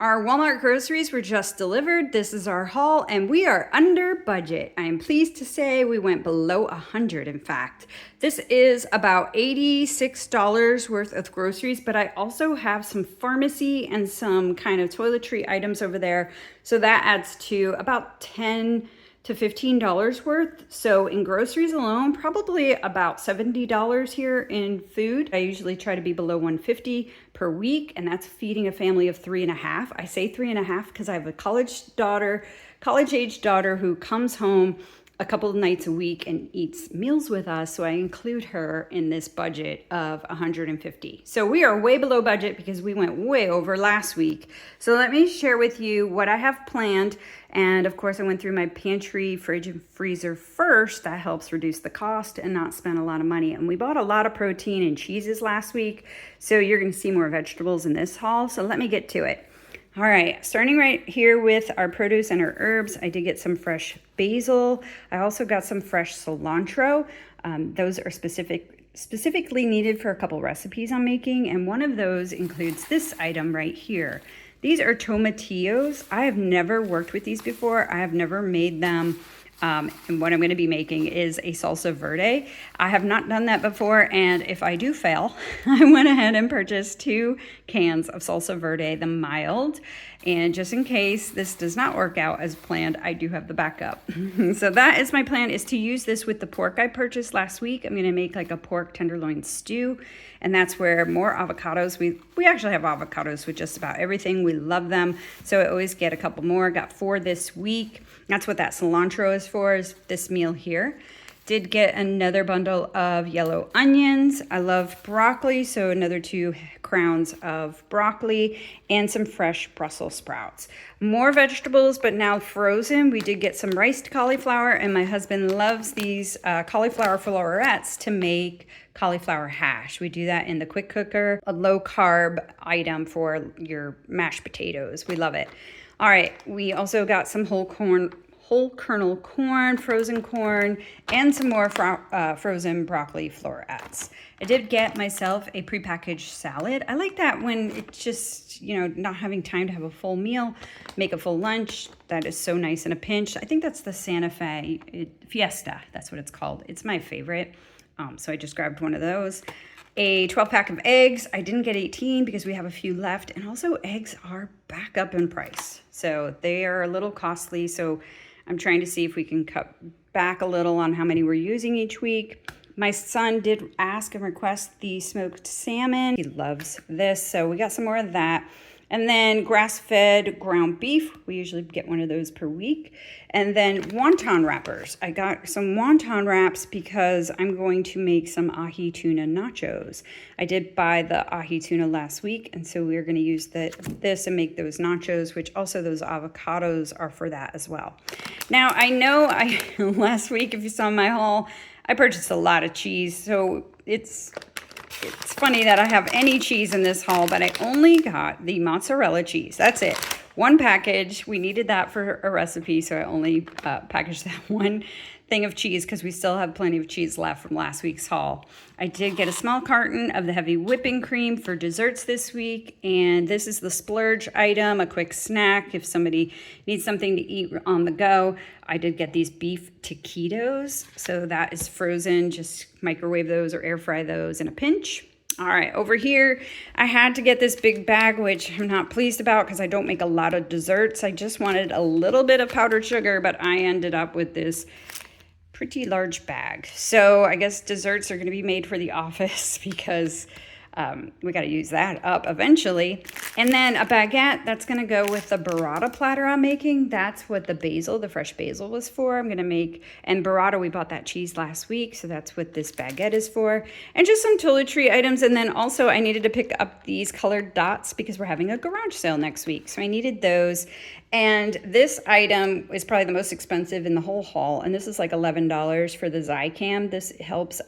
Our Walmart groceries were just delivered. This is our haul and we are under budget. I am pleased to say we went below 100 in fact. This is about $86 worth of groceries, but I also have some pharmacy and some kind of toiletry items over there. So that adds to about $10 to $15 worth. So in groceries alone, probably about $70 here in food. I usually try to be below 150 per week, and that's feeding a family of 3.5. I say 3.5 because I have a college-age daughter who comes home a couple of nights a week and eats meals with us, so I include her in this budget of 150. So we are way below budget because we went way over last week. So let me share with you what I have planned. And of course I went through my pantry, fridge, and freezer first. That helps reduce the cost and not spend a lot of money. And we bought a lot of protein and cheeses last week, so you're gonna see more vegetables in this haul. So let me get to it. All right, starting right here with our produce and our herbs, I did get some fresh basil. I also got some fresh cilantro. Those are specifically needed for a couple recipes I'm making, and one of those includes this item right here. These are tomatillos. I have never worked with these before. I have never made them. And what I'm going to be making is a salsa verde. I have not done that before, and if I do fail, I went ahead and purchased 2 cans of salsa verde, the mild, and just in case this does not work out as planned, I do have the backup. So that is my plan, is to use this with the pork I purchased last week. I'm going to make like a pork tenderloin stew, and that's where more avocados. We actually have avocados with just about everything. We love them, so I always get a couple more. Got 4 this week. That's what that cilantro is for, is this meal here. Did get another bundle of yellow onions. I love broccoli, so another 2 crowns of broccoli and some fresh Brussels sprouts. More vegetables, but now frozen. We did get some riced cauliflower, and my husband loves these cauliflower florets to make cauliflower hash. We do that in the quick cooker, a low carb item for your mashed potatoes. We love it. All right, we also got some whole kernel corn, frozen corn, and some more frozen broccoli florets. I did get myself a prepackaged salad. I like that when it's just, not having time to have a full meal, make a full lunch. That is so nice in a pinch. I think that's the Santa Fe Fiesta. That's what it's called. It's my favorite. So I just grabbed one of those. A 12-pack of eggs. I didn't get 18 because we have a few left. And also eggs are back up in price. So they are a little costly. So I'm trying to see if we can cut back a little on how many we're using each week. My son did ask and request the smoked salmon. He loves this. So we got some more of that. And then grass-fed ground beef. We usually get one of those per week. And then wonton wrappers. I got some wonton wraps because I'm going to make some ahi tuna nachos. I did buy the ahi tuna last week, and so we're going to use this and make those nachos, which also those avocados are for that as well. Now, I know last week, if you saw my haul, I purchased a lot of cheese, so it's funny that I have any cheese in this haul, but I only got the mozzarella cheese. That's it. 1 package. We needed that for a recipe, so I only packaged that 1 thing of cheese because we still have plenty of cheese left from last week's haul. I did get a small carton of the heavy whipping cream for desserts this week, and this is the splurge item, a quick snack if somebody needs something to eat on the go. I did get these beef taquitos, so that is frozen. Just microwave those or air fry those in a pinch. All right, over here, I had to get this big bag, which I'm not pleased about because I don't make a lot of desserts. I just wanted a little bit of powdered sugar, but I ended up with this pretty large bag. So I guess desserts are going to be made for the office because we got to use that up eventually. And then a baguette, that's going to go with the burrata platter I'm making. That's what the fresh basil was for. I'm going to make, and burrata, we bought that cheese last week, so that's what this baguette is for. And just some toiletry items. And then also I needed to pick up these colored dots because we're having a garage sale next week. So I needed those. And this item is probably the most expensive in the whole haul. And this is like $11 for the Zycam. This helps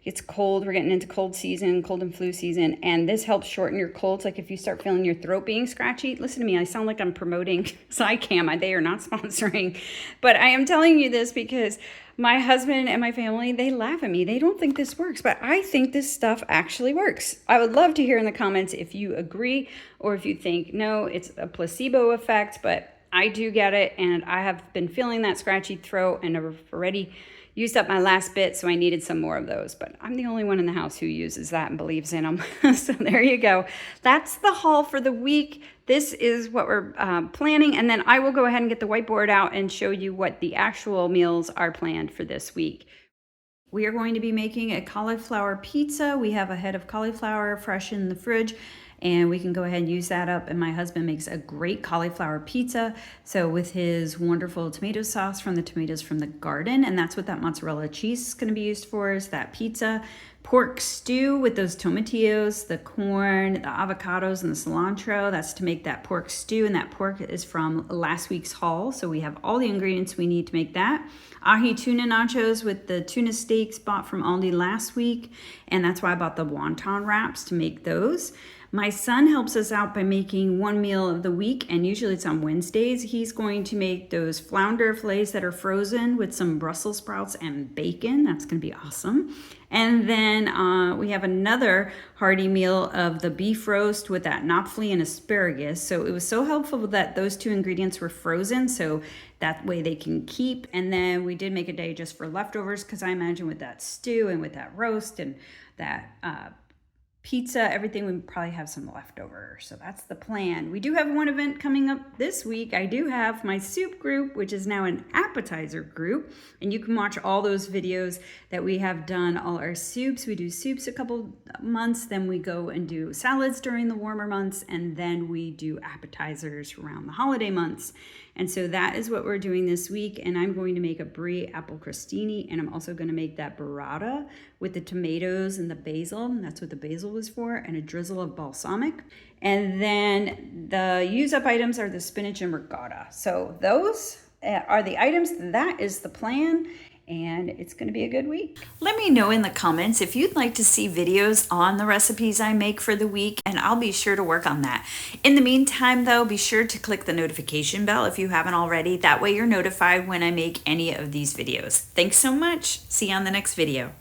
It's cold. We're getting into cold season, cold and flu season, and this helps shorten your colds. Like if you start feeling your throat being scratchy, listen to me. I sound like I'm promoting Zicam. They are not sponsoring, but I am telling you this because my husband and my family, they laugh at me. They don't think this works, but I think this stuff actually works. I would love to hear in the comments if you agree or if you think, no, it's a placebo effect, but I do get it, and I have been feeling that scratchy throat, and I've already used up my last bit, so I needed some more of those. But I'm the only one in the house who uses that and believes in them. So there you go. That's the haul for the week. This is what we're planning, and then I will go ahead and get the whiteboard out and show you what the actual meals are planned for this week. We are going to be making a cauliflower pizza. We have a head of cauliflower fresh in the fridge, and we can go ahead and use that up. And my husband makes a great cauliflower pizza. So with his wonderful tomato sauce from the tomatoes from the garden, and that's what that mozzarella cheese is gonna be used for, is that pizza. Pork stew with those tomatillos, the corn, the avocados, and the cilantro. That's to make that pork stew, and that pork is from last week's haul. So we have all the ingredients we need to make that. Ahi tuna nachos with the tuna steaks bought from Aldi last week, and that's why I bought the wonton wraps to make those. My son helps us out by making one meal of the week, and usually it's on Wednesdays. He's going to make those flounder fillets that are frozen with some Brussels sprouts and bacon. That's going to be awesome. And then we have another hearty meal of the beef roast with that knopfli and asparagus. So it was so helpful that those two ingredients were frozen, so that way they can keep. And then we did make a day just for leftovers, because I imagine with that stew and with that roast and that pizza, everything, we probably have some leftover. So that's the plan. We do have one event coming up this week. I do have my soup group, which is now an appetizer group, and you can watch all those videos that we have done, all our soups. We do soups a couple months, then we go and do salads during the warmer months, and then we do appetizers around the holiday months. And so that is what we're doing this week. And I'm going to make a brie apple crostini, and I'm also going to make that burrata with the tomatoes and the basil. That's what the basil was for, and a drizzle of balsamic. And then the use up items are the spinach and ricotta. So those are the items. That is the plan. And it's going to be a good week. Let me know in the comments if you'd like to see videos on the recipes I make for the week, and I'll be sure to work on that. In the meantime, though, be sure to click the notification bell if you haven't already. That way you're notified when I make any of these videos. Thanks so much. See you on the next video.